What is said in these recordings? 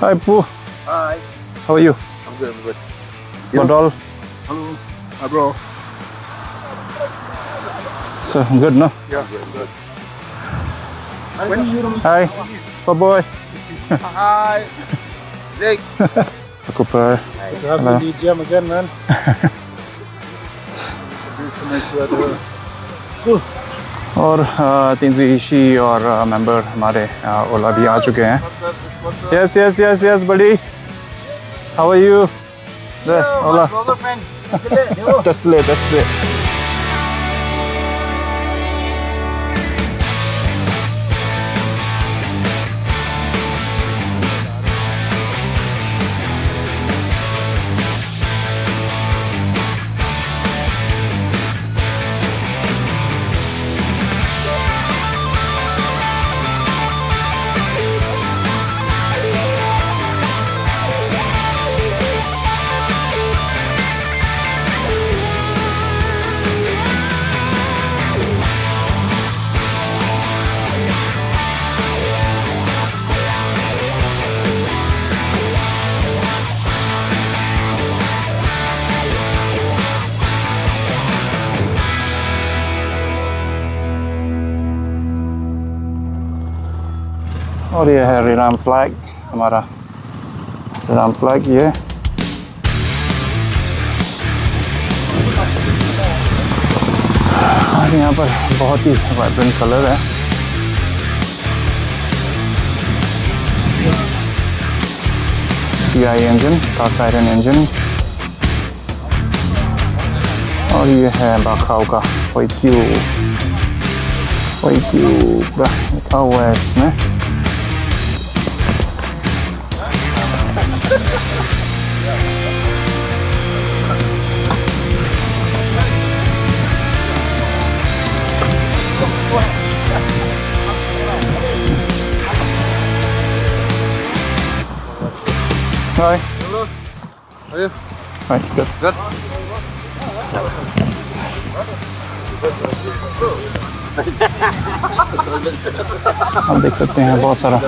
Hi. How are you? I'm good. I'm good. Modal. Hello. Hi, bro. So good, no? Yeah. Good. When you Hi. Bye boy. Hi. Jake. Cooper. Good to have you in the gym again, man. It's so nice weather. Cool. और तीनजी और member हमारे ओला भी आ चुके हैं। Yes, yes, yes, yes, buddy. How are you? There, Ola. Just late, just late. और ये है रिराम flag, हमारा रिराम फ्लैग ये। और यहाँ पर बहुत ही वाइब्रेंट कलर है। CI engine, cast iron engine. और ये है बाखाओ का OQ लिखा हुआ है इसमें। Hi. Hello. How are you? Hi, good. Good. आप देख सकते हैं बहुत सारा।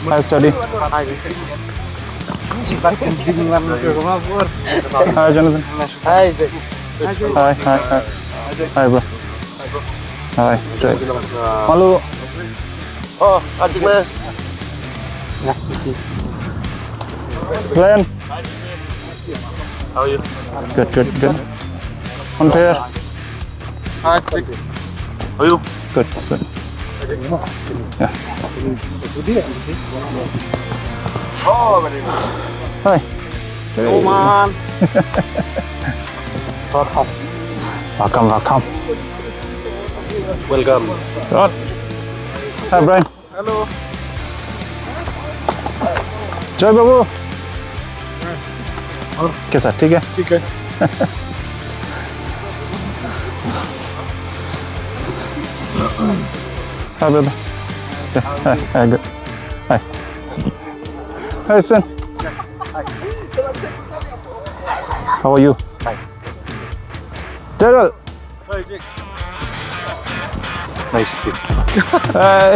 Hi, study. Hi, Jonathan. Hi, Jake. Hi, hi, hi. Hi, bro. Hi, Jake. Malu. Oh, jigme. Glenn. How are you? Good, good, good. On pair. Hi, Jake. How are you? Good, good. Yeah. Oh, very good. Hi. Oh, man. Welcome, welcome. Welcome. Good. Hi, Brian. Hello. जय बाबू। कैसा? ठीक है? ठीक है। Hi, brother. Hi, hi, good. Hi. Hi, son. How are you? Hi. Daryl. Hi, Jake. Nice to see you. Hi.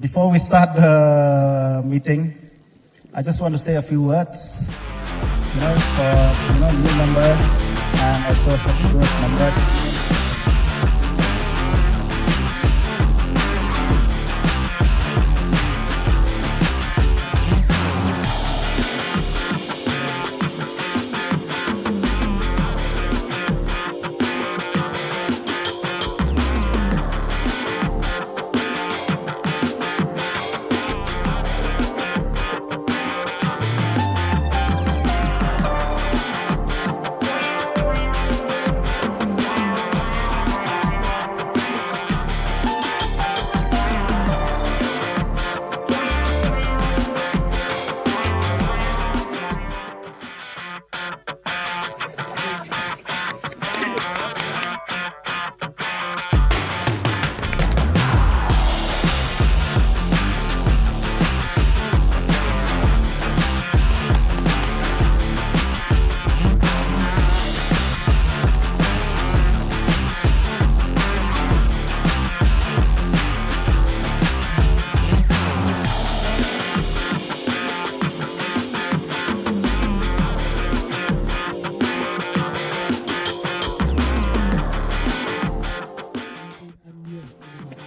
Before we start the meeting, I just want to say a few words, for new members and also for those members.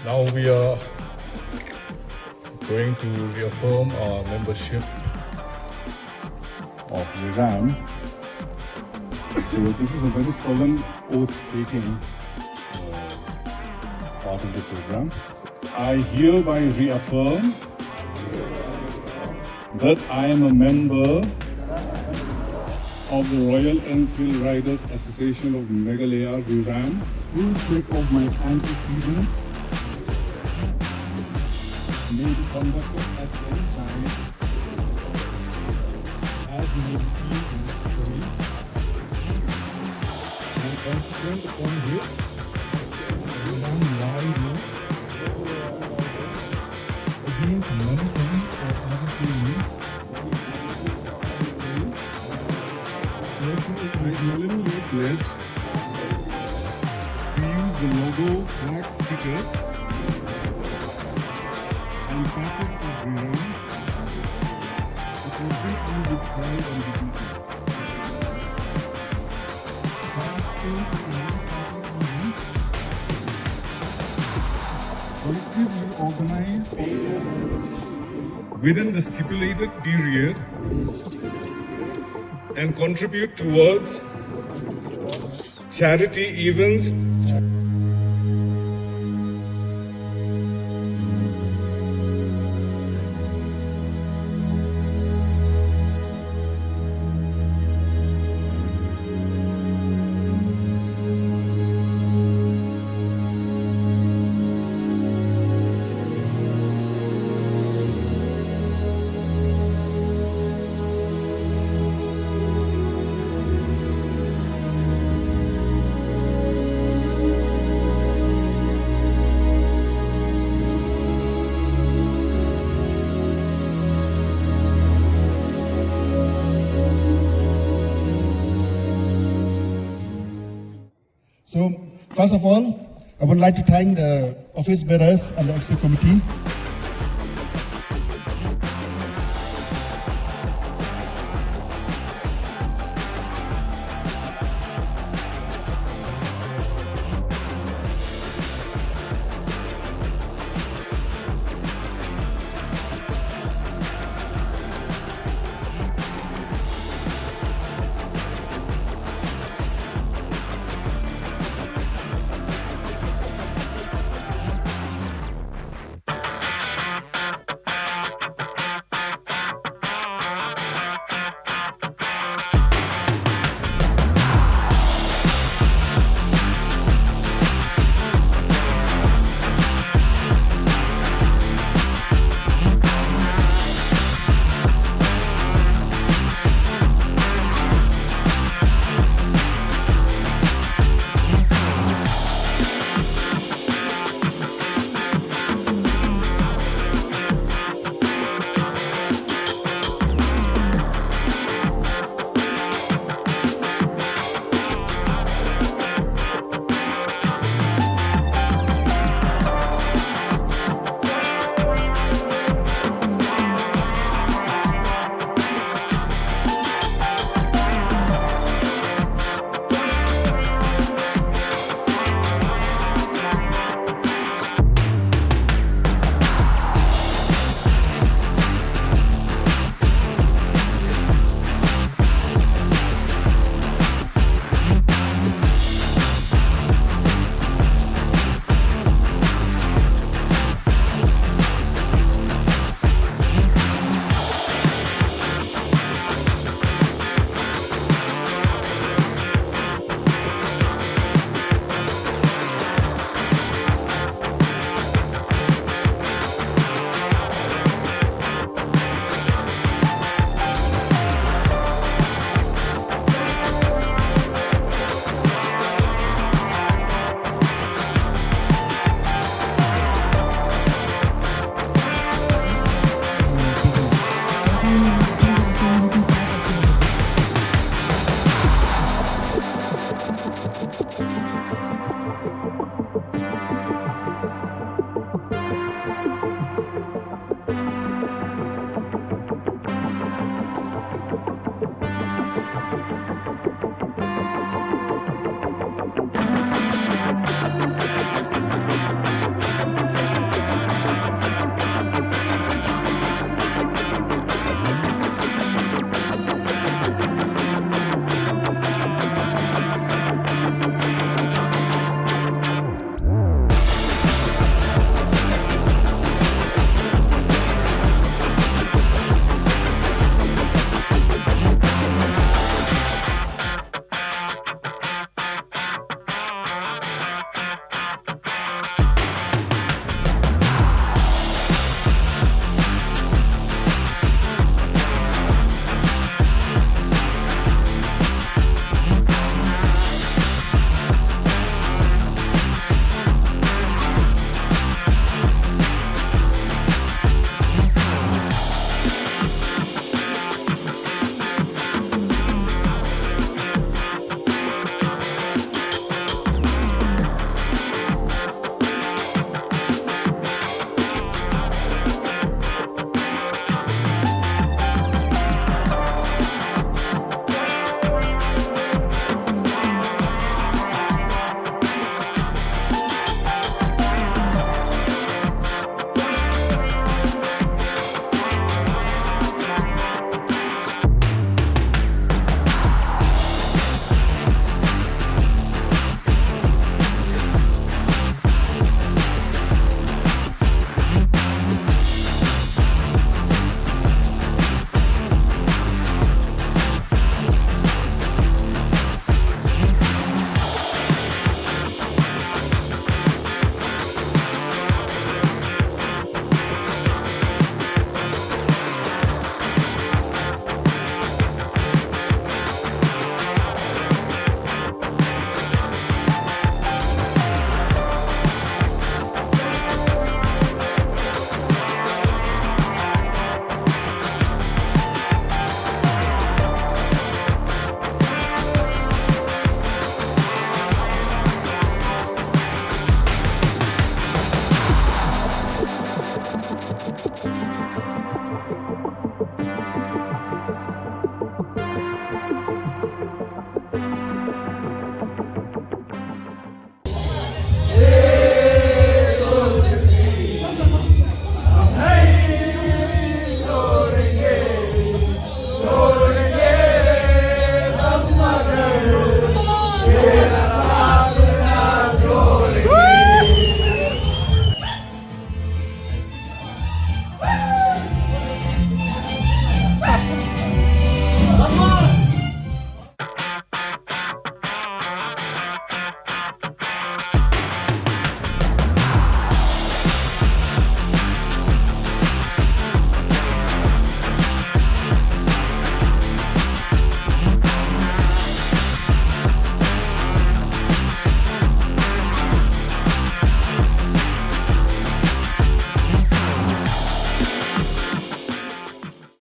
Now we are going to reaffirm our membership of Reram. So this is a very solemn oath-taking part of the program. I hereby reaffirm that I am a member of the Royal Enfield Riders Association of Meghalaya, Reram, will take of my antecedents may be conducted at any time as may be necessary and consequent upon this Reram liable against monitoring or other I solemnly pledge to use the logo, flag stickers and patches of Reram appropriately with pride and dignity. Collectively organized within the stipulated period and contribute towards charity events. So, first of all, I would like to thank the office bearers and the executive committee